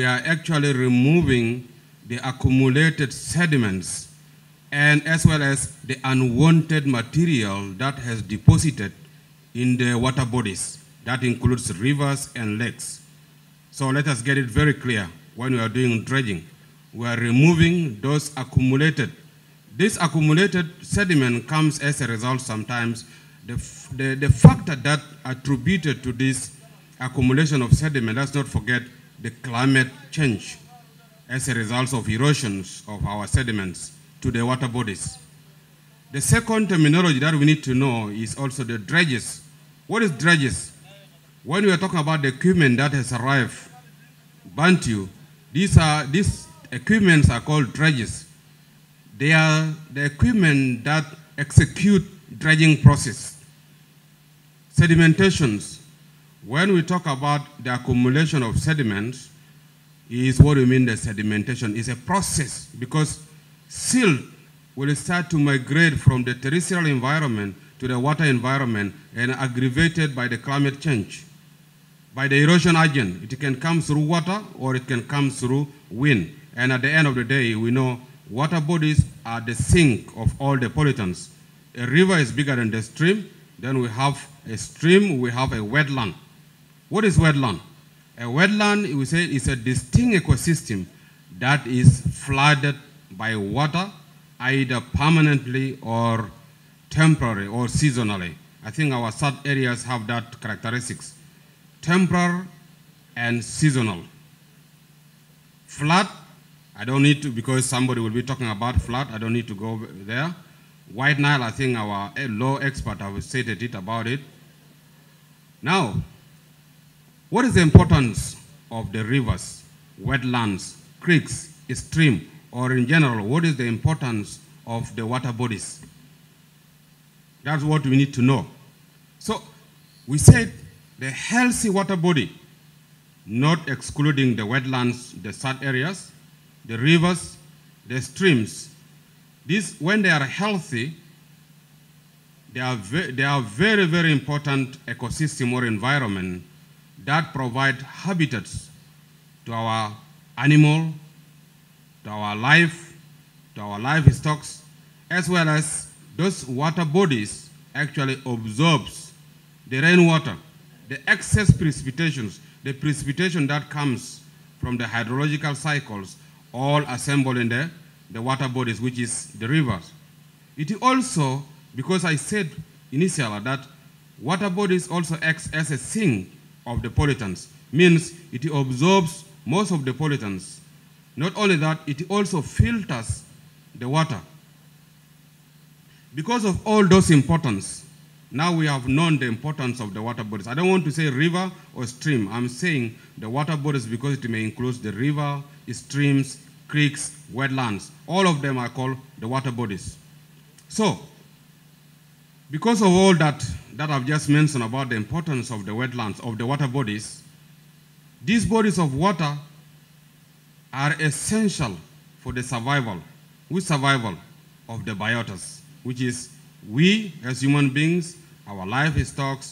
are actually removing the accumulated sediments and as well as the unwanted material that has deposited in the water bodies. That includes rivers and lakes. So let us get it very clear when we are doing dredging. We are removing those accumulated. This accumulated sediment comes as a result sometimes. The factor that attributed to this accumulation of sediment, let's not forget the climate change as a result of erosions of our sediments to the water bodies. The second terminology that we need to know is also the dredges. What is dredges? When we are talking about the equipment that has arrived, Bantu, these equipments are called dredges. They are the equipment that execute dredging process. Sedimentations. When we talk about the accumulation of sediments, is what we mean the sedimentation is a process because silt will start to migrate from the terrestrial environment to the water environment and aggravated by the climate change. By the erosion agent, it can come through water or it can come through wind. And at the end of the day, we know water bodies are the sink of all the pollutants. A river is bigger than the stream. Then we have a stream, we have a wetland. What is wetland? A wetland, we say, is a distinct ecosystem that is flooded by water, either permanently or temporary or seasonally. I think our south areas have that characteristics. Temporal and seasonal. Flood, I don't need to, because somebody will be talking about flood, I don't need to go there. White Nile, I think our law expert have stated it about it. Now, what is the importance of the rivers, wetlands, creeks, stream, or in general, what is the importance of the water bodies? That's what we need to know. So, we said the healthy water body, not excluding the wetlands, the sad areas, the rivers, the streams. These, when they are healthy, they are very, very important ecosystem or environment that provide habitats to our animal, to our life, to our livestock, as well as those water bodies actually absorbs the rainwater, the excess precipitations, the precipitation that comes from the hydrological cycles, all assembled in the water bodies, which is the rivers. It also, because I said initially that water bodies also acts as a sink of the pollutants, means it absorbs most of the pollutants. Not only that, it also filters the water. Because of all those importance, now we have known the importance of the water bodies. I don't want to say river or stream. I'm saying the water bodies because it may include the river, streams, creeks, wetlands. All of them are called the water bodies. So, because of all that I've just mentioned about the importance of the wetlands, of the water bodies, these bodies of water are essential for the survival of the biotas, which is we as human beings, our livestock,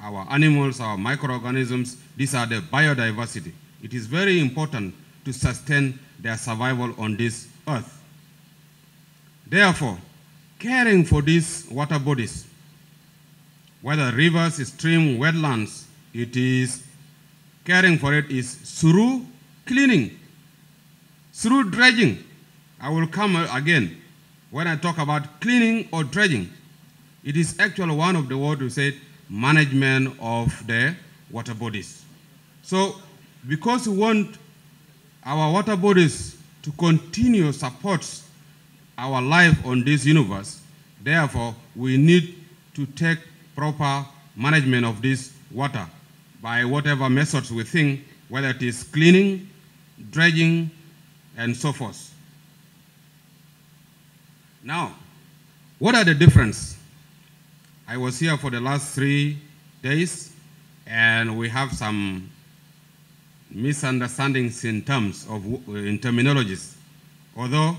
our animals, our microorganisms. These are the biodiversity. It is very important to sustain their survival on this earth. Therefore, caring for these water bodies, whether rivers, streams, wetlands, caring for it is through cleaning, through dredging. I will come again when I talk about cleaning or dredging. It is actually one of the words we said, management of the water bodies. So, because we want our water bodies to continue support our life on this universe, therefore, we need to take proper management of this water by whatever methods we think, whether it is cleaning, dredging, and so forth. Now, what are the differences? I was here for the last 3 days, and we have some misunderstandings in terms of terminologies. Although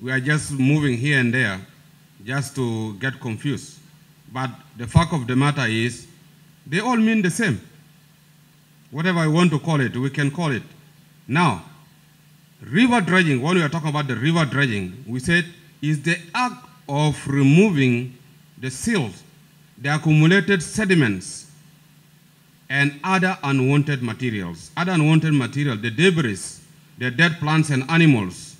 we are just moving here and there just to get confused. But the fact of the matter is, they all mean the same. Whatever I want to call it, we can call it. Now, river dredging, when we are talking about the river dredging, we said is the act of removing the silt, the accumulated sediments, and other unwanted materials. Other unwanted material, the debris, the dead plants and animals,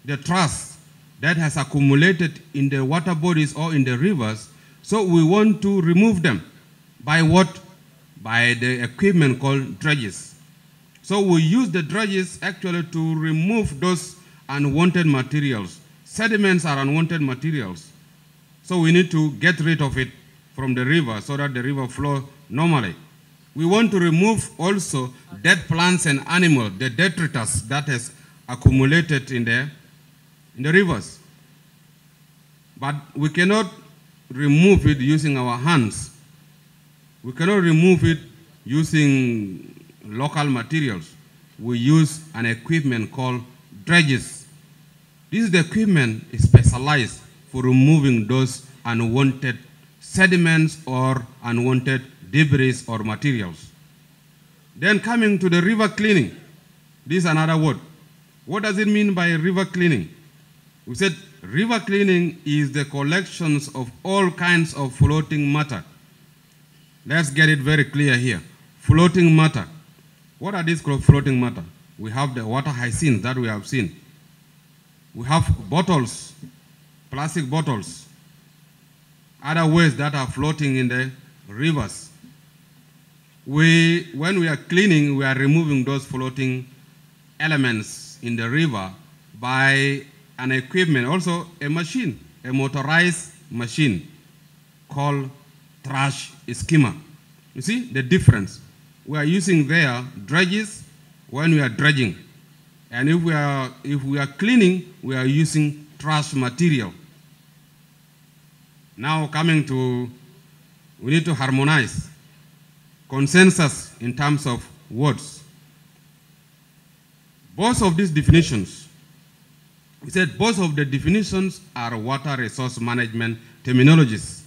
the trash that has accumulated in the water bodies or in the rivers. So we want to remove them. By what? By the equipment called dredges. So we use the dredges actually to remove those unwanted materials. Sediments are unwanted materials. So we need to get rid of it from the river so that the river flows normally. We want to remove also dead plants and animals, the detritus that has accumulated in the rivers. But we cannot remove it using our hands. We cannot remove it using local materials. We use an equipment called dredges. This is the equipment specialized for removing those unwanted sediments or unwanted debris or materials. Then coming to the river cleaning. This is another word. What does it mean by river cleaning? We said river cleaning is the collections of all kinds of floating matter. Let's get it very clear here. Floating matter. What are these floating matter? We have the water hyacinth that we have seen. We have bottles, plastic bottles, other waste that are floating in the rivers. When we are cleaning, we are removing those floating elements in the river by an equipment, also a machine, a motorized machine called trash skimmer. You see the difference? We are using there dredges when we are dredging. And if we are cleaning, we are using trash material. Now coming to, we need to harmonize. Consensus in terms of words. Both of these definitions, we said both of the definitions are water resource management terminologies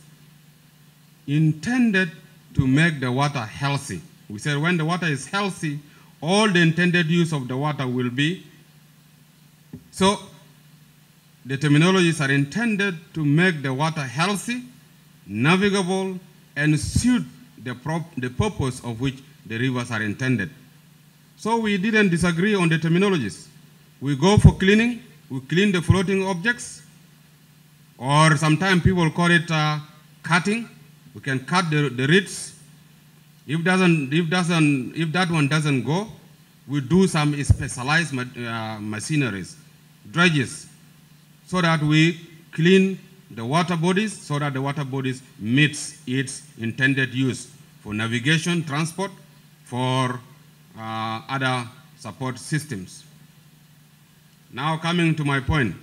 intended to make the water healthy. We said when the water is healthy, all the intended use of the water will be. So the terminologies are intended to make the water healthy, navigable, and suit the purpose of which the rivers are intended. So we didn't disagree on the terminologies. We go for cleaning, we clean the floating objects, or sometimes people call it cutting. We can cut the reeds. If that one doesn't go, we do some specialized machineries, dredges, so that we clean the water bodies, so that the water bodies meets its intended use for navigation, transport, for other support systems. Now coming to my point.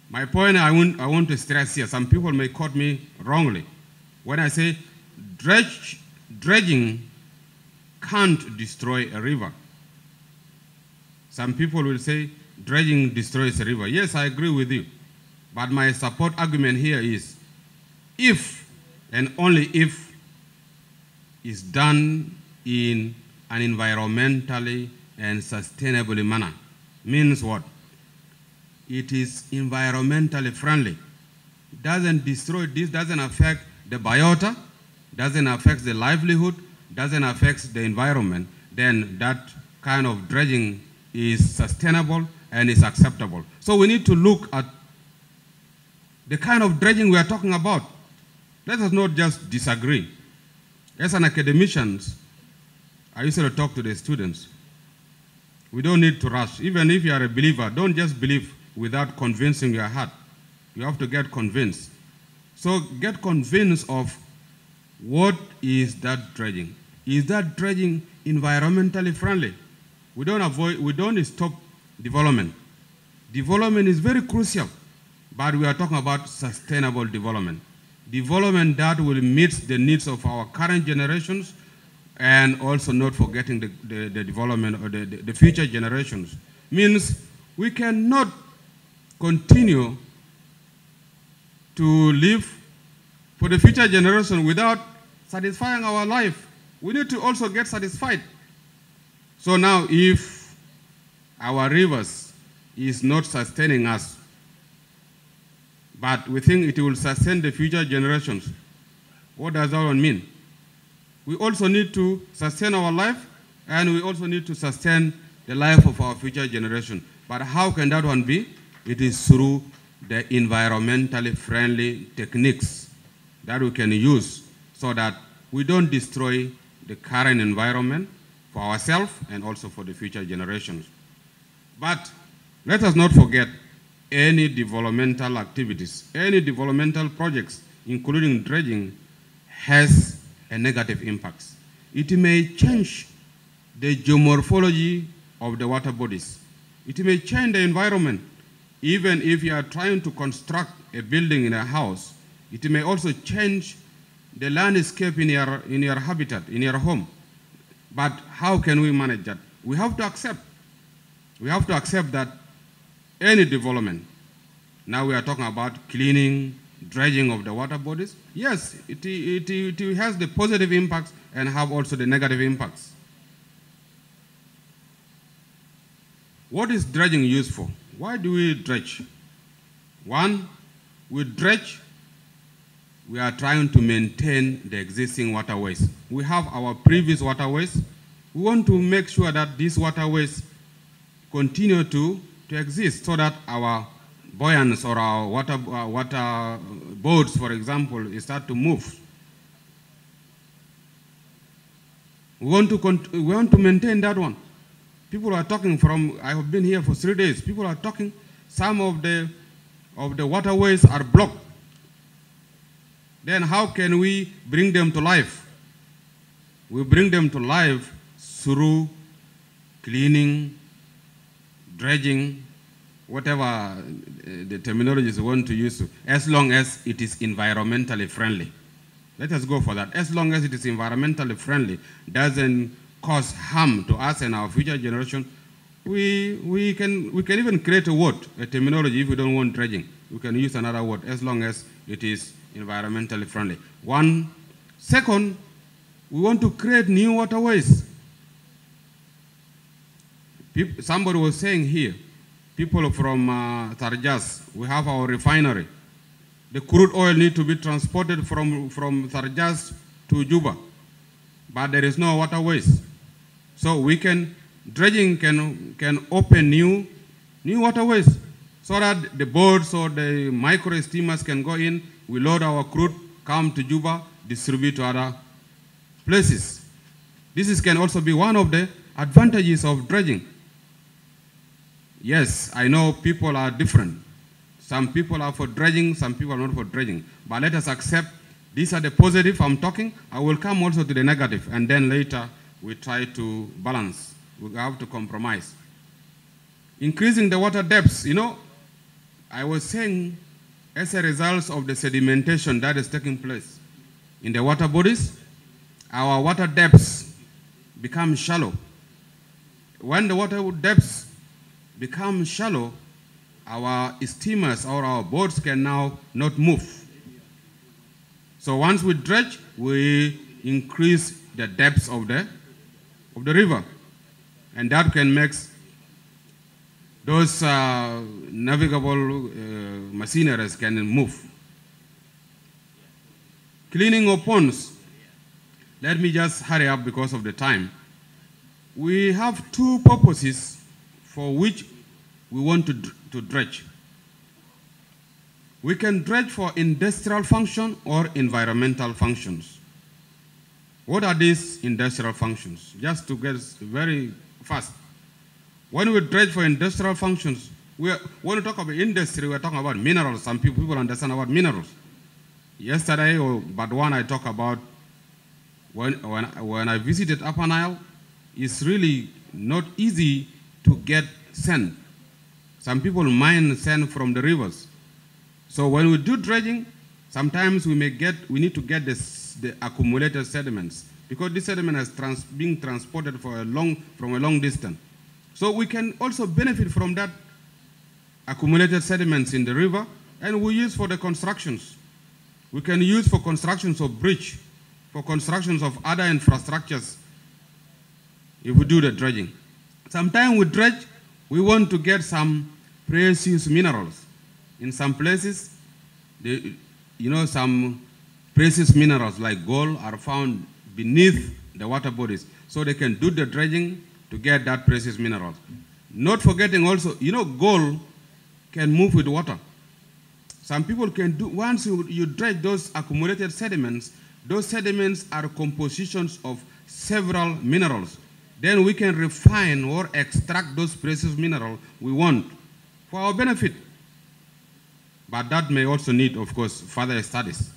My point I want to stress here, some people may quote me wrongly. When I say dredging can't destroy a river. Some people will say dredging destroys a river. Yes, I agree with you. But my support argument here is if and only if it's done in an environmentally and sustainably manner. Means what? It is environmentally friendly. It doesn't destroy, this doesn't affect the biota, doesn't affect the livelihood, doesn't affect the environment, then that kind of dredging is sustainable and is acceptable. So we need to look at the kind of dredging we are talking about. Let us not just disagree. As an academician, I used to talk to the students. We don't need to rush. Even if you are a believer, don't just believe without convincing your heart. You have to get convinced. So get convinced of what is that dredging. Is that dredging environmentally friendly? We don't stop development. Development is very crucial, but we are talking about sustainable development. Development that will meet the needs of our current generations and also not forgetting the development of the future generations. Means we cannot continue to live for the future generation without satisfying our life. We need to also get satisfied. So now if our rivers is not sustaining us, but we think it will sustain the future generations, what does that one mean? We also need to sustain our life, and we also need to sustain the life of our future generation. But how can that one be? It is through the environmentally friendly techniques that we can use so that we don't destroy the current environment for ourselves and also for the future generations. But let us not forget any developmental activities, any developmental projects, including dredging, has a negative impact. It may change the geomorphology of the water bodies. It may change the environment. Even if you are trying to construct a building in a house, it may also change the landscape in your habitat, in your home. But how can we manage that? We have to accept. We have to accept that any development, now we are talking about cleaning, dredging of the water bodies. Yes, it has the positive impacts and have also the negative impacts. What is dredging used for? Why do we dredge? One, we dredge, we are trying to maintain the existing waterways. We have our previous waterways. We want to make sure that these waterways continue to exist so that our buoyants or our water boats, for example, start to move. We want to maintain that one. People are talking I have been here for 3 days. People are talking, some of the waterways are blocked. Then how can we bring them to life? We bring them to life through cleaning, dredging, whatever the terminologies we want to use, as long as it is environmentally friendly. Let us go for that. As long as it is environmentally friendly, doesn't cause harm to us and our future generation, we can even create a word, a terminology. If we don't want dredging, we can use another word as long as it is environmentally friendly. Second, we want to create new waterways. Somebody was saying here, people from Dredges, we have our refinery. The crude oil needs to be transported from Dredges to Juba, but there is no waterways. So dredging can open new waterways so that the boats or the micro steamers can go in, we load our crude, come to Juba, distribute to other places. This can also be one of the advantages of dredging. Yes, I know people are different. Some people are for dredging, some people are not for dredging. But let us accept these are the positive I'm talking. I will come also to the negative, and then later we try to balance. We have to compromise. Increasing the water depths, I was saying as a result of the sedimentation that is taking place in the water bodies, our water depths become shallow. When the water depths become shallow, our steamers or our boats can now not move. So once we dredge, we increase the depths of the river, and that can make those navigable machineries can move. Cleaning of ponds. Let me just hurry up because of the time. We have two purposes for which we want to dredge. We can dredge for industrial function or environmental functions. What are these industrial functions? Just to get very fast. When we dredge for industrial functions, when we talk about industry, we're talking about minerals. Some people understand about minerals. Yesterday, but one I talk about, when I visited Upper Nile, it's really not easy to get sand. Some people mine sand from the rivers. So when we do dredging, sometimes we need to get the accumulated sediments, because this sediment is being transported from a long distance. So we can also benefit from that accumulated sediments in the river, and we use for the constructions. We can use for constructions of bridge, for constructions of other infrastructures. if we do the dredging. Sometimes we dredge, we want to get some precious minerals. In some places, some precious minerals like gold are found beneath the water bodies. So they can do the dredging to get that precious minerals. Not forgetting also, gold can move with water. Some people can do, once you dredge those accumulated sediments, those sediments are compositions of several minerals. Then we can refine or extract those precious minerals we want for our benefit. But that may also need, of course, further studies.